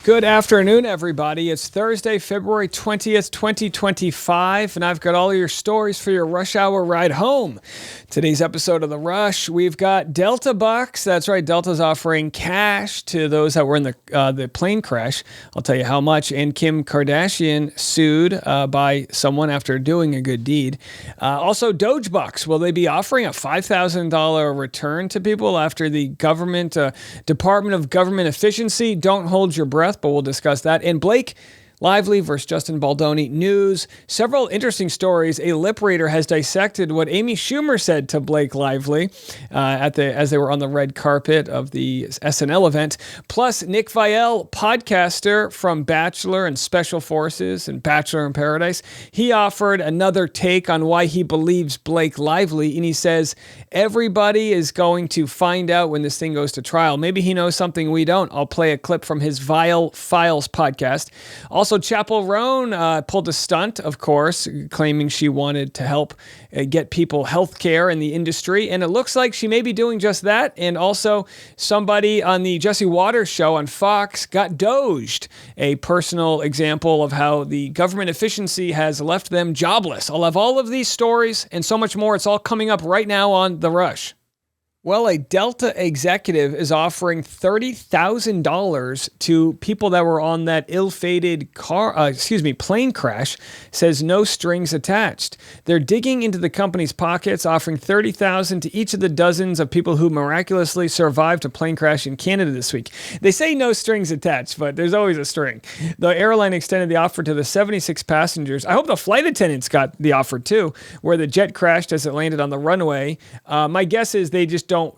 Good afternoon, everybody. It's Thursday, February 20th, 2025, and I've got all of your stories for your rush hour ride home. Today's episode of The Rush, we've got Delta Bucks. That's right, Delta's offering cash to those that were in the plane crash. I'll tell you how much. And Kim Kardashian sued by someone after doing a good deed. Also, Doge Bucks. Will they be offering a $5,000 return to people after the government, Department of Government Efficiency? Don't hold your breath, but we'll discuss that. And Blake Lively versus Justin Baldoni news. Several interesting stories. A lip reader has dissected what Amy Schumer said to Blake Lively as they were on the red carpet of the SNL event. Plus, Nick Viall, podcaster from Bachelor and Special Forces and Bachelor in Paradise, he offered another take on why he believes Blake Lively, and he says everybody is going to find out when this thing goes to trial. Maybe he knows something we don't. I'll play a clip from his Viall Files podcast. Also, Chappell Roan pulled a stunt, of course, claiming she wanted to help get people health care in the industry. And it looks like she may be doing just that. And also, somebody on the Jesse Waters show on Fox got doged, a personal example of how the government efficiency has left them jobless. I'll have all of these stories and so much more. It's all coming up right now on The Rush. Well, a Delta executive is offering $30,000 to people that were on that ill-fated plane crash, says no strings attached. They're digging into the company's pockets, offering $30,000 to each of the dozens of people who miraculously survived a plane crash in Canada this week. They say no strings attached, but there's always a string. The airline extended the offer to the 76 passengers. I hope the flight attendants got the offer too, where the jet crashed as it landed on the runway. My guess is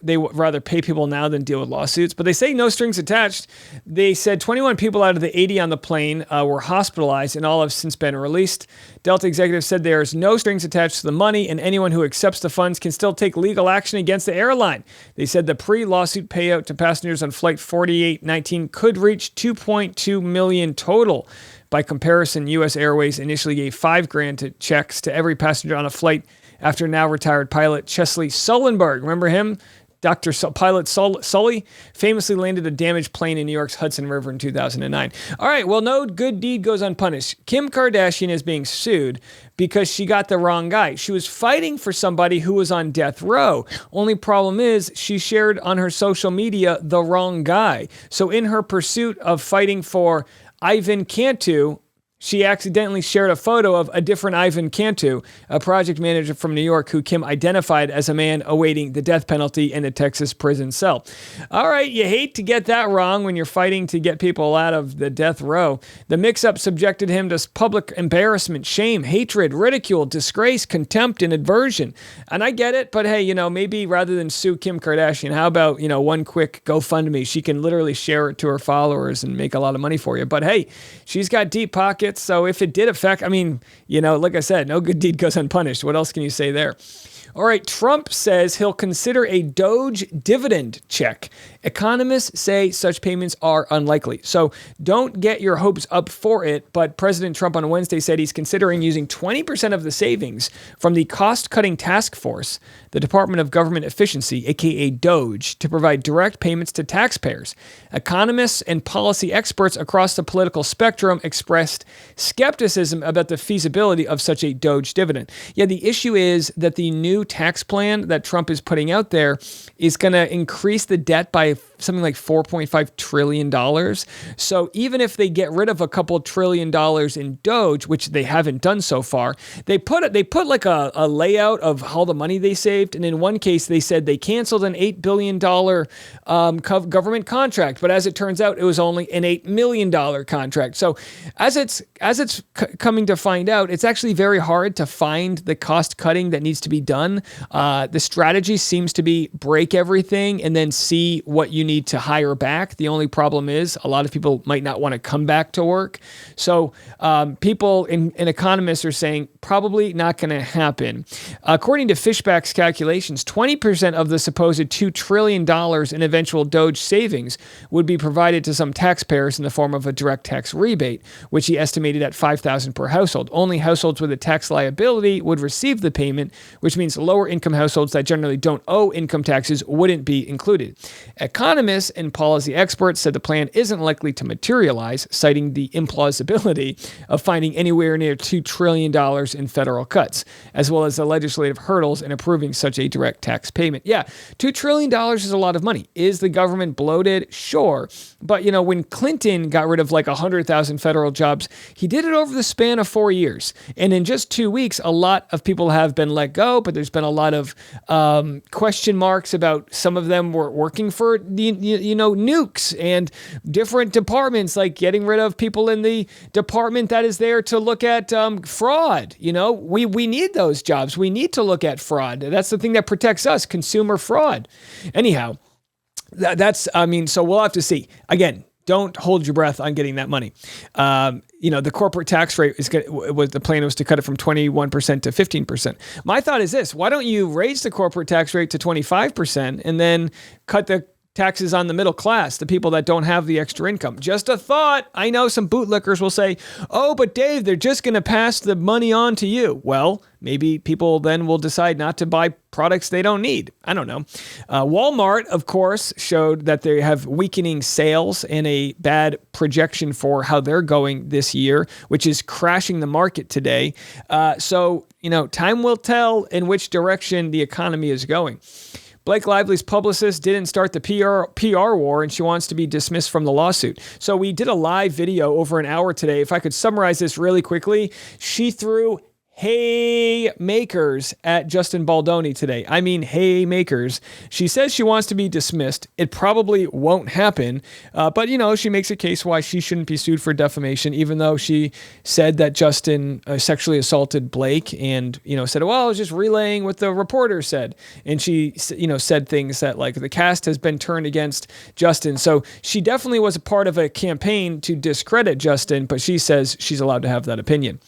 they would rather pay people now than deal with lawsuits, but they say no strings attached. They said 21 people out of the 80 on the plane were hospitalized and all have since been released. Delta executives said there's no strings attached to the money and anyone who accepts the funds can still take legal action against the airline. They said the pre-lawsuit payout to passengers on flight 4819 could reach $2.2 million total. By comparison, U.S. Airways initially gave $5,000 to checks to every passenger on a flight after now retired pilot Chesley Sullenberg. Remember him? Pilot Sully famously landed a damaged plane in New York's Hudson River in 2009. All right, well, no good deed goes unpunished. Kim Kardashian is being sued because she got the wrong guy. She was fighting for somebody who was on death row. Only problem is she shared on her social media the wrong guy. So in her pursuit of fighting for Ivan Cantu, she accidentally shared a photo of a different Ivan Cantu, a project manager from New York who Kim identified as a man awaiting the death penalty in a Texas prison cell. All right, you hate to get that wrong when you're fighting to get people out of the death row. The mix-up subjected him to public embarrassment, shame, hatred, ridicule, disgrace, contempt, and aversion. And I get it, but hey, maybe rather than sue Kim Kardashian, how about, one quick GoFundMe? She can literally share it to her followers and make a lot of money for you. But hey, she's got deep pockets. So if it did affect, like I said, no good deed goes unpunished. What else can you say there? All right, Trump says he'll consider a Doge dividend check. Economists say such payments are unlikely. So don't get your hopes up for it, but President Trump on Wednesday said he's considering using 20% of the savings from the cost-cutting task force, the Department of Government Efficiency, aka Doge, to provide direct payments to taxpayers. Economists and policy experts across the political spectrum expressed skepticism about the feasibility of such a Doge dividend. Yeah, the issue is that the new tax plan that Trump is putting out there is going to increase the debt by something like $4.5 trillion. So even if they get rid of a couple $1 trillion in Doge, which they haven't done so far, they put like a layout of all the money they saved. And in one case, they said they canceled an $8 billion government contract. But as it turns out, it was only an $8 million contract. So as it's coming to find out, it's actually very hard to find the cost cutting that needs to be done. The strategy seems to be break everything and then see what you need to hire back. The only problem is a lot of people might not want to come back to work. So people and economists are saying probably not going to happen. According to Fishback's calculations, 20% of the supposed $2 trillion in eventual Doge savings would be provided to some taxpayers in the form of a direct tax rebate, which he estimated at $5,000 per household. Only households with a tax liability would receive the payment, which means lower income households that generally don't owe income taxes wouldn't be included. Economists and policy experts said the plan isn't likely to materialize, citing the implausibility of finding anywhere near $2 trillion in federal cuts, as well as the legislative hurdles in approving such a direct tax payment. Yeah, $2 trillion is a lot of money. Is the government bloated? Sure. But, when Clinton got rid of like 100,000 federal jobs, he did it over the span of 4 years. And in just 2 weeks, a lot of people have been let go, but there's been a lot of question marks about some of them were working for nukes and different departments, like getting rid of people in the department that is there to look at fraud. We need those jobs. We need to look at fraud. That's the thing that protects us, consumer fraud. Anyhow, so we'll have to see. Again, don't hold your breath on getting that money. The corporate tax rate the plan was to cut it from 21% to 15%. My thought is this: why don't you raise the corporate tax rate to 25% and then cut the taxes on the middle class, the people that don't have the extra income? Just a thought. I know some bootlickers will say, oh, but Dave, they're just going to pass the money on to you. Well, maybe people then will decide not to buy products they don't need. I don't know. Walmart, of course, showed that they have weakening sales and a bad projection for how they're going this year, which is crashing the market today. So time will tell in which direction the economy is going. Blake Lively's publicist didn't start the PR war, and she wants to be dismissed from the lawsuit. So we did a live video over an hour today. If I could summarize this really quickly, she threw haymakers at Justin Baldoni today. I mean, haymakers. She says she wants to be dismissed. It probably won't happen. But she makes a case why she shouldn't be sued for defamation, even though she said that Justin sexually assaulted Blake and, said, well, I was just relaying what the reporter said. And she, said things that like the cast has been turned against Justin. So she definitely was a part of a campaign to discredit Justin, but she says she's allowed to have that opinion.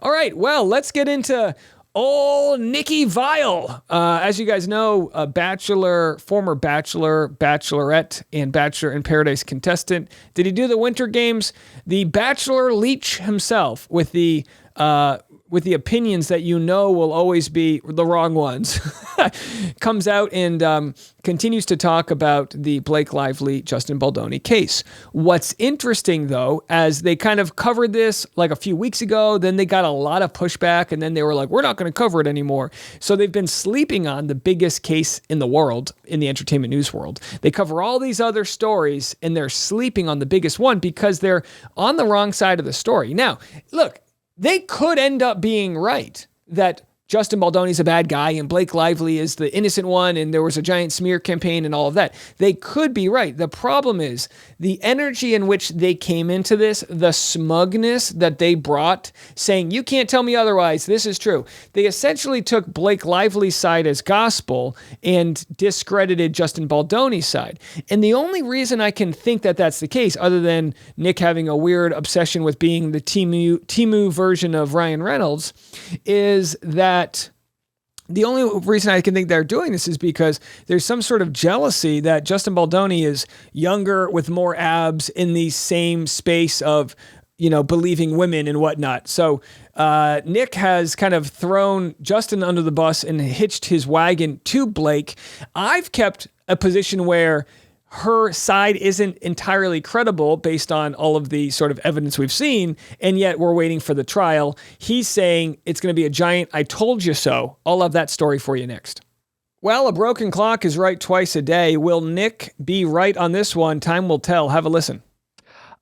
All right. Well, let's get into old Nikki Viall. As you guys know, a former Bachelor, Bachelorette, and Bachelor in Paradise contestant. Did he do the Winter Games? The Bachelor leech himself with the opinions that will always be the wrong ones, comes out and continues to talk about the Blake Lively, Justin Baldoni case. What's interesting, though, as they kind of covered this like a few weeks ago, then they got a lot of pushback, and then they were like, we're not going to cover it anymore. So they've been sleeping on the biggest case in the world, in the entertainment news world. They cover all these other stories, and they're sleeping on the biggest one because they're on the wrong side of the story. Now, look, they could end up being right that Justin Baldoni's a bad guy and Blake Lively is the innocent one and there was a giant smear campaign and all of that. They could be right. The problem is the energy in which they came into this, the smugness that they brought, saying, you can't tell me otherwise, this is true. They essentially took Blake Lively's side as gospel and discredited Justin Baldoni's side. And the only reason I can think that that's the case, other than Nick having a weird obsession with being the Timu version of Ryan Reynolds, is that the only reason I can think they're doing this is because there's some sort of jealousy that Justin Baldoni is younger with more abs in the same space of, believing women and whatnot. So Nick has kind of thrown Justin under the bus and hitched his wagon to Blake. I've kept a position where her side isn't entirely credible based on all of the sort of evidence we've seen, and yet we're waiting for the trial. He's saying it's going to be a giant I told you so. I'll have that story for you next. Well, a broken clock is right twice a day. Will Nick be right on this one? Time will tell. Have a listen.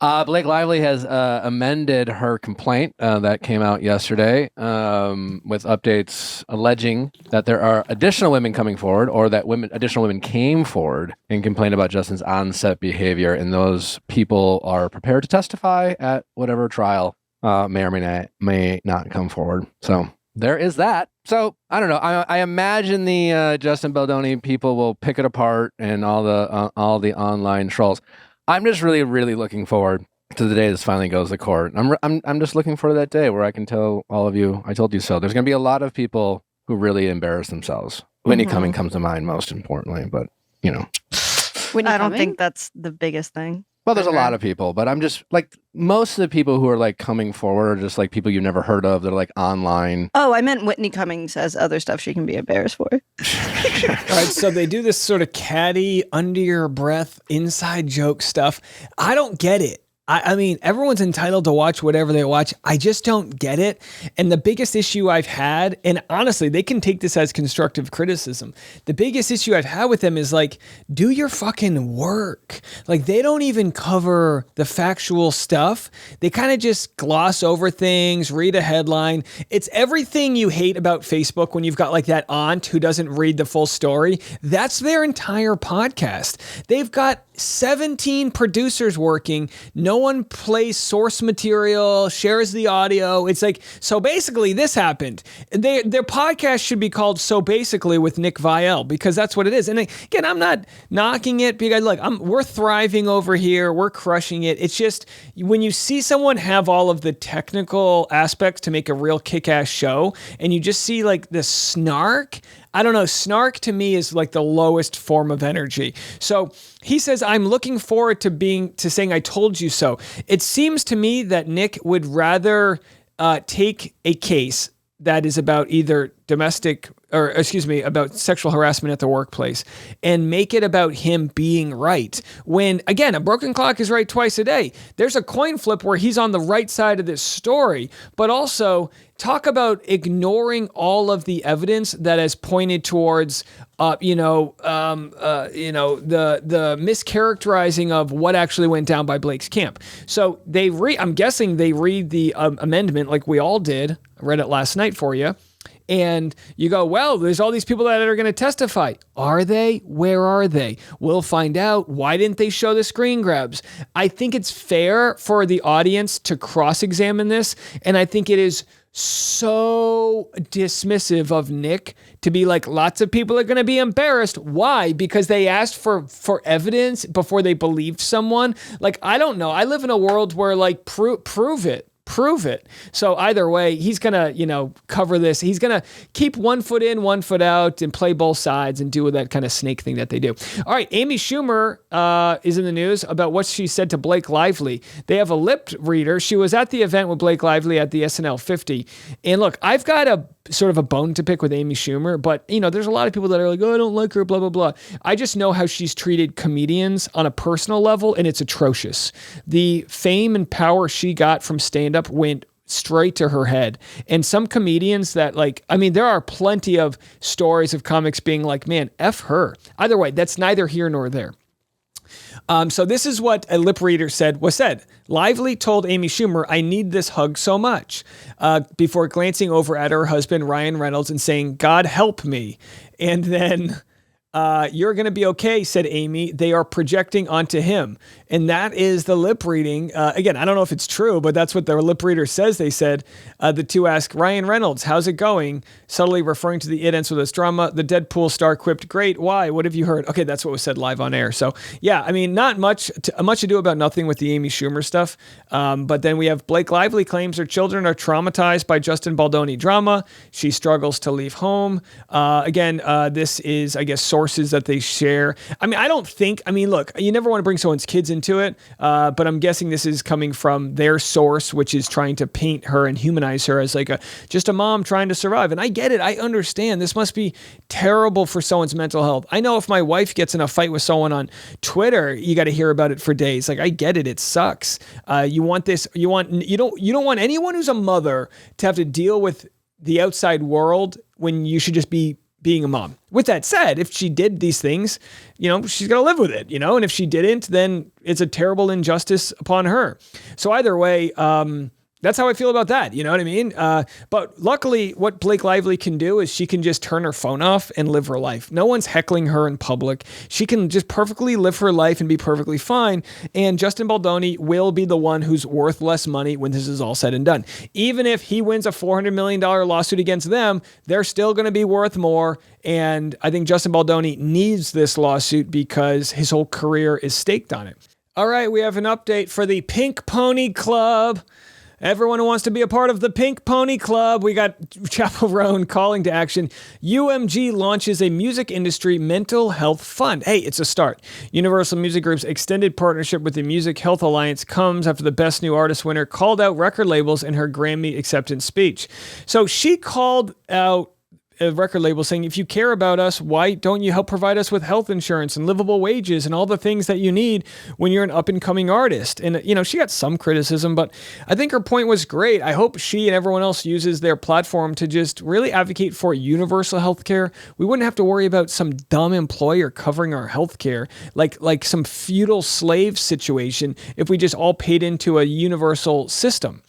Blake Lively has amended her complaint that came out yesterday with updates alleging that there are additional women coming forward, or that additional women came forward and complained about Justin's on-set behavior, and those people are prepared to testify at whatever trial may or may not come forward. So there is that. So I don't know. I imagine the Justin Baldoni people will pick it apart and all the online trolls. I'm just really, really looking forward to the day this finally goes to court. I'm just looking for that day where I can tell all of you, I told you so. There's going to be a lot of people who really embarrass themselves. Whitney Cumming comes to mind most importantly, but Whitney I don't think that's the biggest thing. Well, there's a lot of people, but I'm just like, most of the people who are like coming forward are just like people you've never heard of. They're like online. Oh, I meant Whitney Cummings has other stuff she can be embarrassed for. All right, so they do this sort of catty, under your breath, inside joke stuff. I don't get it. I mean, everyone's entitled to watch whatever they watch. I just don't get it. And the biggest issue I've had, and honestly, they can take this as constructive criticism. The biggest issue I've had with them is like, do your fucking work. Like, they don't even cover the factual stuff. They kind of just gloss over things, read a headline. It's everything you hate about Facebook when you've got like that aunt who doesn't read the full story. That's their entire podcast. They've got 17 producers working. No one plays source material, shares the audio. It's like, so basically this happened. Their podcast should be called So Basically with Nick Viall, because that's what it is. And again, I'm not knocking it because look, we're thriving over here. We're crushing it. It's just when you see someone have all of the technical aspects to make a real kick-ass show and you just see like the snark, I don't know, snark to me is like the lowest form of energy. So he says, I'm looking forward to saying I told you so. It seems to me that Nick would rather take a case that is about either about sexual harassment at the workplace and make it about him being right. When, again, a broken clock is right twice a day. There's a coin flip where he's on the right side of this story, but also talk about ignoring all of the evidence that has pointed towards, the mischaracterizing of what actually went down by Blake's camp. So I'm guessing they read the amendment like we all did. I read it last night for you. And you go, well, there's all these people that are going to testify. Are they? Where are they? We'll find out. Why didn't they show the screen grabs? I think it's fair for the audience to cross-examine this. And I think it is so dismissive of Nick to be like, lots of people are going to be embarrassed. Why? Because they asked for evidence before they believed someone. Like, I don't know. I live in a world where like, prove it. Prove it. So either way, he's going to, cover this. He's going to keep 1 foot in, 1 foot out and play both sides and do that kind of snake thing that they do. All right. Amy Schumer is in the news about what she said to Blake Lively. They have a lip reader. She was at the event with Blake Lively at the SNL 50. And look, I've got a sort of a bone to pick with Amy Schumer, but there's a lot of people that are like, oh, I don't like her, blah, blah, blah. I just know how she's treated comedians on a personal level, and it's atrocious. The fame and power she got from stand-up went straight to her head. And some comedians that there are plenty of stories of comics being like, man, F her. Either way, that's neither here nor there. So this is what a lip reader said. Lively told Amy Schumer, I need this hug so much, before glancing over at her husband, Ryan Reynolds, and saying, God help me. And then, you're going to be okay, said Amy. They are projecting onto him. And that is the lip reading. Again, I don't know if it's true, but that's what their lip reader says. They said, the two ask Ryan Reynolds, how's it going? Subtly referring to the It Ends With Us drama. The Deadpool star quipped, great, why? What have you heard? Okay, that's what was said live on air. So yeah, not much ado about nothing with the Amy Schumer stuff. But then we have Blake Lively claims her children are traumatized by Justin Baldoni drama. She struggles to leave home. This is, I guess, sources that they share. Look, you never want to bring someone's kids into it, but I'm guessing this is coming from their source, which is trying to paint her and humanize her as like just a mom trying to survive. And I get it. I understand. This must be terrible for someone's mental health. I know if my wife gets in a fight with someone on Twitter, you got to hear about it for days. Like, I get it. It sucks. You don't want anyone who's a mother to have to deal with the outside world when you should just be being a mom. With that said, if she did these things, she's got to live with it, and if she didn't, then it's a terrible injustice upon her. So either way, that's how I feel about that. You know what I mean? But luckily, what Blake Lively can do is she can just turn her phone off and live her life. No one's heckling her in public. She can just perfectly live her life and be perfectly fine. And Justin Baldoni will be the one who's worth less money when this is all said and done. Even if he wins a $400 million lawsuit against them, they're still going to be worth more. And I think Justin Baldoni needs this lawsuit because his whole career is staked on it. All right, we have an update for the Pink Pony Club. Everyone who wants to be a part of the Pink Pony Club, we got Chapel Roan calling to action. UMG launches a music industry mental health fund. Hey, it's a start. Universal Music Group's extended partnership with the Music Health Alliance comes after the Best New Artist winner called out record labels in her Grammy acceptance speech. So she called out a record label saying, if you care about us, why don't you help provide us with health insurance and livable wages and all the things that you need when you're an up-and-coming artist? And, she got some criticism, but I think her point was great. I hope she and everyone else uses their platform to just really advocate for universal health care. We wouldn't have to worry about some dumb employer covering our health care, like some feudal slave situation, if we just all paid into a universal system.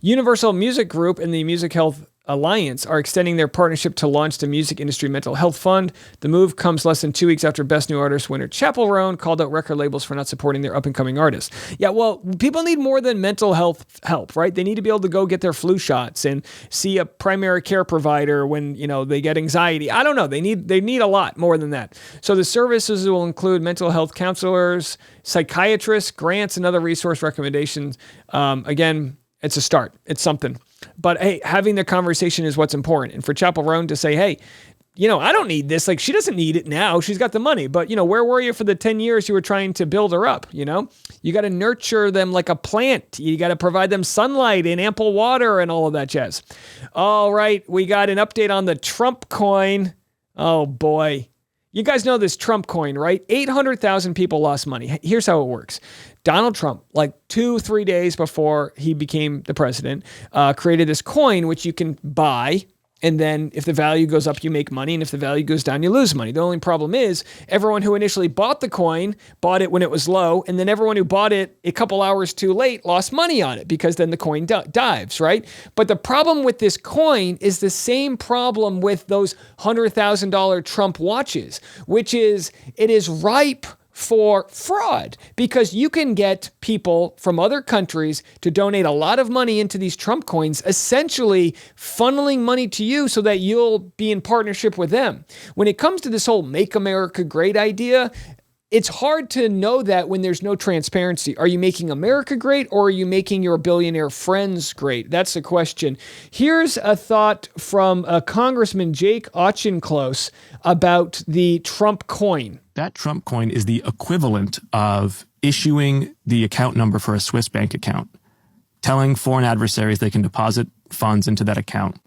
Universal Music Group and the Music Health Alliance are extending their partnership to launch the Music Industry Mental Health Fund. The move comes less than 2 weeks after Best New Artist winner Chapel Roan called out record labels for not supporting their up-and-coming artists. Yeah, well, people need more than mental health help, right? They need to be able to go get their flu shots and see a primary care provider when, they get anxiety. I don't know. They need a lot more than that. So the services will include mental health counselors, psychiatrists, grants, and other resource recommendations. Again, it's a start. It's something. But hey, having the conversation is what's important. And for Chapel Roan to say, hey, I don't need this. Like, she doesn't need it now. She's got the money. But, where were you for the 10 years you were trying to build her up? You got to nurture them like a plant. You got to provide them sunlight and ample water and all of that jazz. All right. We got an update on the Trump coin. Oh, boy. You guys know this Trump coin, right? 800,000 people lost money. Here's how it works. Donald Trump, like 2-3 days before he became the president, created this coin which you can buy. And then if the value goes up, you make money. And if the value goes down, you lose money. The only problem is everyone who initially bought the coin bought it when it was low. And then everyone who bought it a couple hours too late lost money on it because then the coin dives, right? But the problem with this coin is the same problem with those $100,000 Trump watches, which is it is ripe for fraud because you can get people from other countries to donate a lot of money into these Trump coins, essentially funneling money to you so that you'll be in partnership with them. When it comes to this whole Make America Great idea, it's hard to know that when there's no transparency. Are you making America great or are you making your billionaire friends great? That's the question. Here's a thought from Congressman Jake Auchinclose about the Trump coin. That Trump coin is the equivalent of issuing the account number for a Swiss bank account, telling foreign adversaries they can deposit funds into that account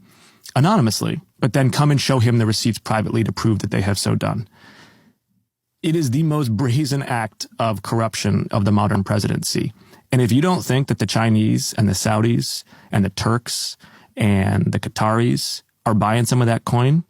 anonymously, but then come and show him the receipts privately to prove that they have so done. It is the most brazen act of corruption of the modern presidency. And if you don't think that the Chinese and the Saudis and the Turks and the Qataris are buying some of that coin,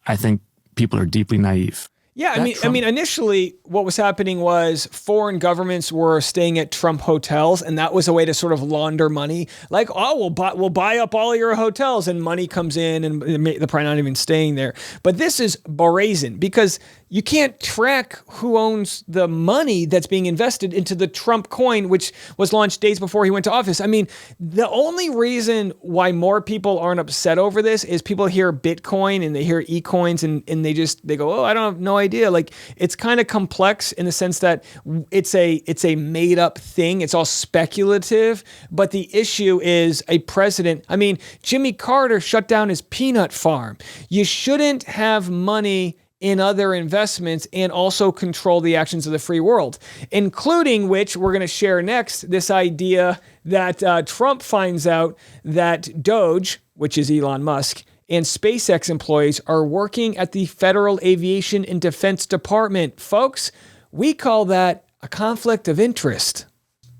I think people are deeply naive. Yeah, I mean, initially what was happening was foreign governments were staying at Trump hotels, and that was a way to sort of launder money. Like, we'll buy up all your hotels, and money comes in, and they're probably not even staying there. But this is brazen because you can't track who owns the money that's being invested into the Trump coin, which was launched days before he went to office. I mean, the only reason why more people aren't upset over this is people hear Bitcoin and they hear e-coins and they go, oh, I don't have no idea. Like, it's kind of complex in the sense that it's a made up thing. It's all speculative, but the issue is a president. I mean, Jimmy Carter shut down his peanut farm. You shouldn't have money in other investments and also control the actions of the free world, including which we're going to share next, this idea that Trump finds out that Doge, which is Elon Musk, and SpaceX employees are working at the Federal Aviation and Defense Department. Folks, we call that a conflict of interest.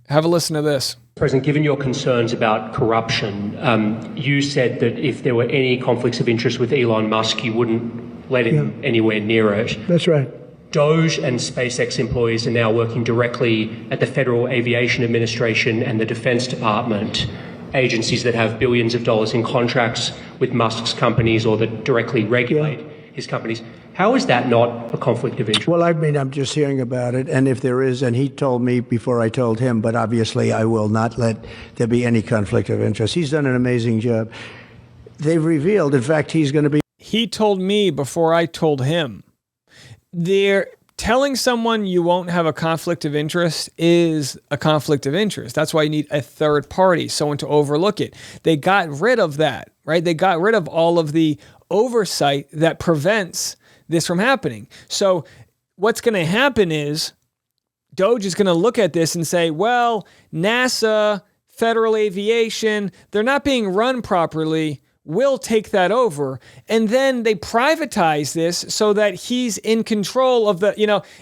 Have a listen to this. President, given your concerns about corruption, you said that if there were any conflicts of interest with Elon Musk, you wouldn't let him anywhere near it. That's right. Doge and SpaceX employees are now working directly at the Federal Aviation Administration and the Defense Department, agencies that have billions of dollars in contracts with Musk's companies or that directly regulate his companies. How is that not a conflict of interest? Well, I mean, I'm just hearing about it, and if there is, and he told me before I told him, but obviously I will not let there be any conflict of interest. He's done an amazing job. They've revealed, in fact, he's going to be... He told me before I told him. They're telling someone you won't have a conflict of interest is a conflict of interest. That's why you need a third party, someone to overlook it. They got rid of that, right? They got rid of all of the oversight that prevents this from happening. So what's going to happen is Doge is going to look at this and say, well, NASA, federal aviation, they're not being run properly. We'll take that over. And then they privatize this so that he's in control of the,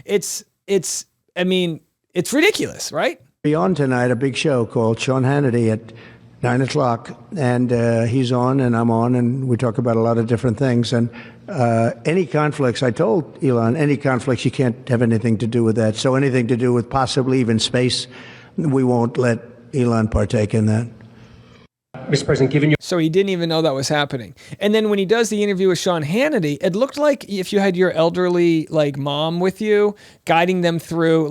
it's ridiculous, right? Be on tonight, a big show called Sean Hannity at 9 o'clock. And he's on and I'm on and we talk about a lot of different things. And any conflicts, I told Elon, any conflicts, you can't have anything to do with that. So anything to do with possibly even space, we won't let Elon partake in that. Mr. President, given your... So he didn't even know that was happening. And then when he does the interview with Sean Hannity, it looked like if you had your elderly mom with you, guiding them through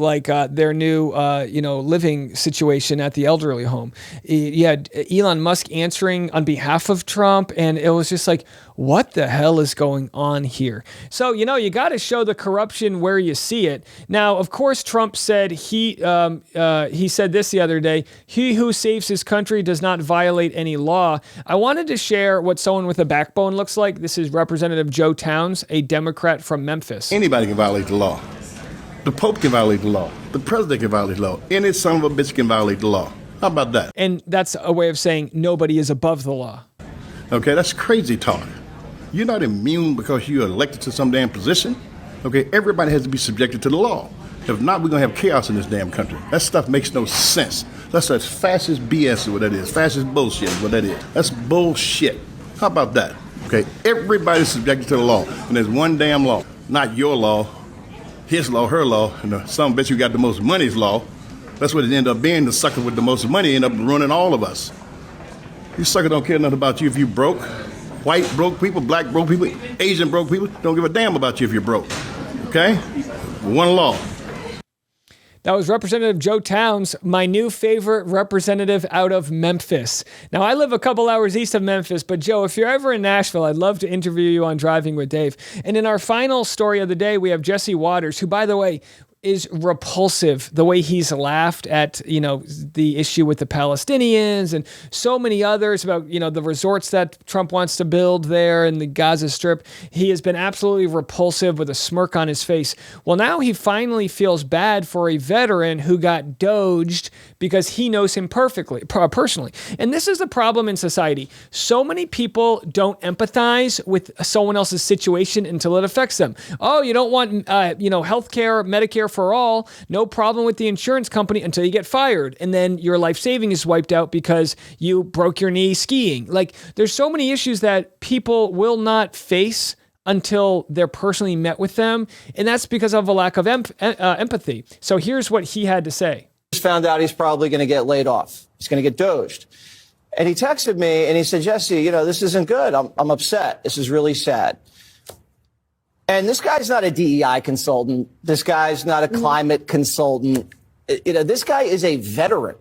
their new living situation at the elderly home. You had Elon Musk answering on behalf of Trump, and it was just like, what the hell is going on here? So, you got to show the corruption where you see it. Now, of course, Trump said he said this the other day, he who saves his country does not violate any law. I wanted to share what someone with a backbone looks like. This is Representative Joe Towns, a Democrat from Memphis. Anybody can violate the law. The Pope can violate the law. The president can violate the law. Any son of a bitch can violate the law. How about that? And that's a way of saying nobody is above the law. Okay, that's crazy talk. You're not immune because you're elected to some damn position. Okay, everybody has to be subjected to the law. If not, we're going to have chaos in this damn country. That stuff makes no sense. That's fascist BS, what that is. Fascist bullshit, what that is. That's bullshit. How about that? Okay, everybody's subjected to the law. And there's one damn law. Not your law, his law, her law, and the some bitch who got the most money's law. That's what it ended up being. The sucker with the most money ended up ruining all of us. You sucker don't care nothing about you if you broke. White broke people, black broke people, Asian broke people, don't give a damn about you if you're broke. Okay? One law. That was Representative Joe Towns, my new favorite representative out of Memphis. Now, I live a couple hours east of Memphis, but Joe, if you're ever in Nashville, I'd love to interview you on Driving with Dave. And in our final story of the day, we have Jesse Waters, who, by the way, is repulsive, the way he's laughed at, the issue with the Palestinians and so many others about, the resorts that Trump wants to build there in the Gaza Strip. He has been absolutely repulsive with a smirk on his face. Well, now he finally feels bad for a veteran who got doged because he knows him personally. And this is the problem in society. So many people don't empathize with someone else's situation until it affects them. Oh, you don't want, healthcare, Medicare for all, no problem with the insurance company until you get fired. And then your life saving is wiped out because you broke your knee skiing. There's so many issues that people will not face until they're personally met with them. And that's because of a lack of empathy. So here's what he had to say. Just found out he's probably going to get laid off. He's going to get doged. And he texted me and he said, Jesse, this isn't good. I'm upset. This is really sad. And this guy's not a DEI consultant. This guy's not a climate consultant. This guy is a veteran.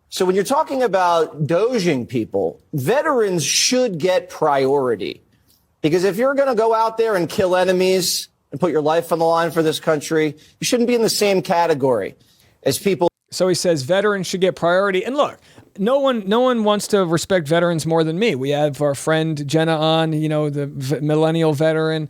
So when you're talking about doging people, veterans should get priority. Because if you're going to go out there and kill enemies and put your life on the line for this country, you shouldn't be in the same category as people. So he says veterans should get priority. And look, no one wants to respect veterans more than me. We have our friend Jenna on, the millennial veteran,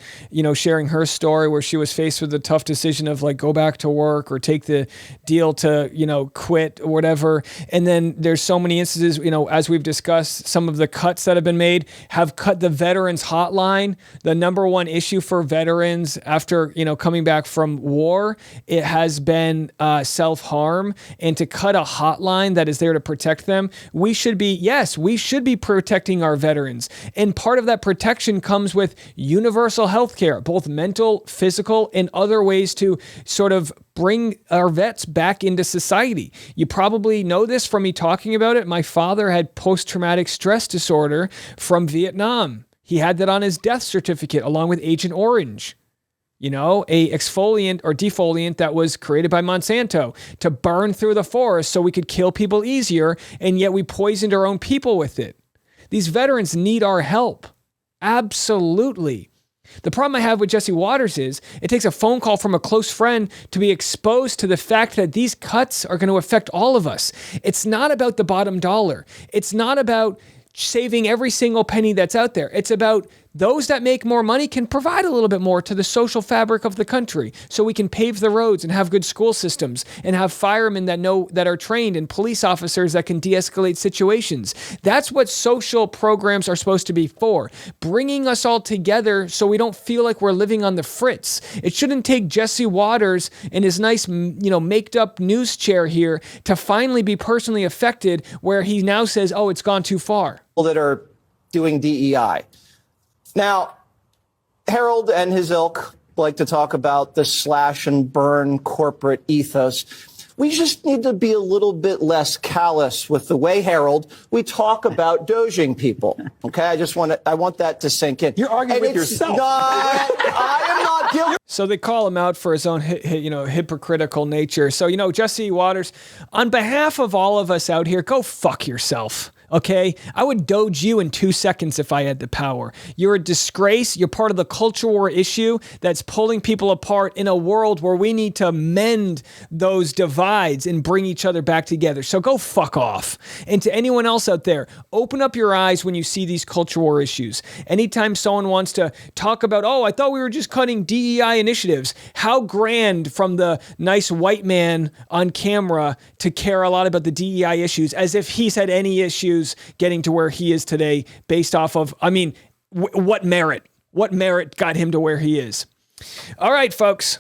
sharing her story where she was faced with the tough decision of go back to work or take the deal to, quit or whatever. And then there's so many instances, as we've discussed, some of the cuts that have been made have cut the veterans hotline. The number one issue for veterans after, coming back from war, it has been self-harm. And to cut a hotline that is there to protect them, we should be protecting our veterans. And part of that protection comes with universal health care, both mental, physical, and other ways to sort of bring our vets back into society. You probably know this from me talking about it. My father had post-traumatic stress disorder from Vietnam. He had that on his death certificate along with Agent Orange. A exfoliant or defoliant that was created by Monsanto to burn through the forest so we could kill people easier, and yet we poisoned our own people with it. These veterans need our help. Absolutely. The problem I have with Jesse Waters is it takes a phone call from a close friend to be exposed to the fact that these cuts are going to affect all of us. It's not about the bottom dollar. It's not about saving every single penny that's out there. It's about those that make more money can provide a little bit more to the social fabric of the country so we can pave the roads and have good school systems and have firemen that are trained and police officers that can de-escalate situations. That's what social programs are supposed to be for, bringing us all together so we don't feel like we're living on the fritz. It shouldn't take Jesse Waters in his nice, maked up news chair here to finally be personally affected where he now says, oh, it's gone too far. That are doing DEI. Now, Harold and his ilk like to talk about the slash and burn corporate ethos. We just need to be a little bit less callous with the way, Harold, we talk about doging people. Okay, I want that to sink in. You're arguing with yourself. No, I am not guilty. So they call him out for his own, hypocritical nature. So, Jesse Waters, on behalf of all of us out here, go fuck yourself. Okay, I would Doge you in 2 seconds if I had the power. You're a disgrace. You're part of the culture war issue that's pulling people apart in a world where we need to mend those divides and bring each other back together. So go fuck off. And to anyone else out there, open up your eyes when you see these culture war issues. Anytime someone wants to talk about, oh, I thought we were just cutting DEI initiatives. How grand from the nice white man on camera to care a lot about the DEI issues, as if he's had any issues getting to where he is today based off of, what merit got him to where he is. All right, folks,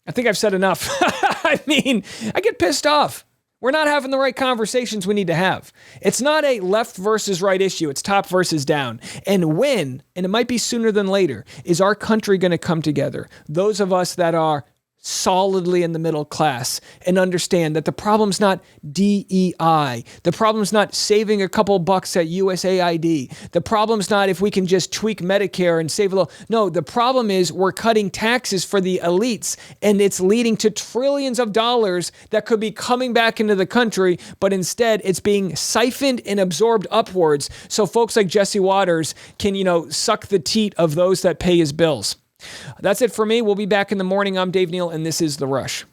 I think I've said enough. I get pissed off. We're not having the right conversations we need to have. It's not a left versus right issue. It's top versus down. And when, and it might be sooner than later, is our country going to come together? Those of us that are solidly in the middle class and understand that the problem's not DEI. The problem's not saving a couple bucks at USAID. The problem's not if we can just tweak Medicare and save a little. No, the problem is we're cutting taxes for the elites and it's leading to trillions of dollars that could be coming back into the country, but instead it's being siphoned and absorbed upwards so folks like Jesse Waters can, suck the teat of those that pay his bills. That's it for me. We'll be back in the morning. I'm Dave Neal, and this is The Rush.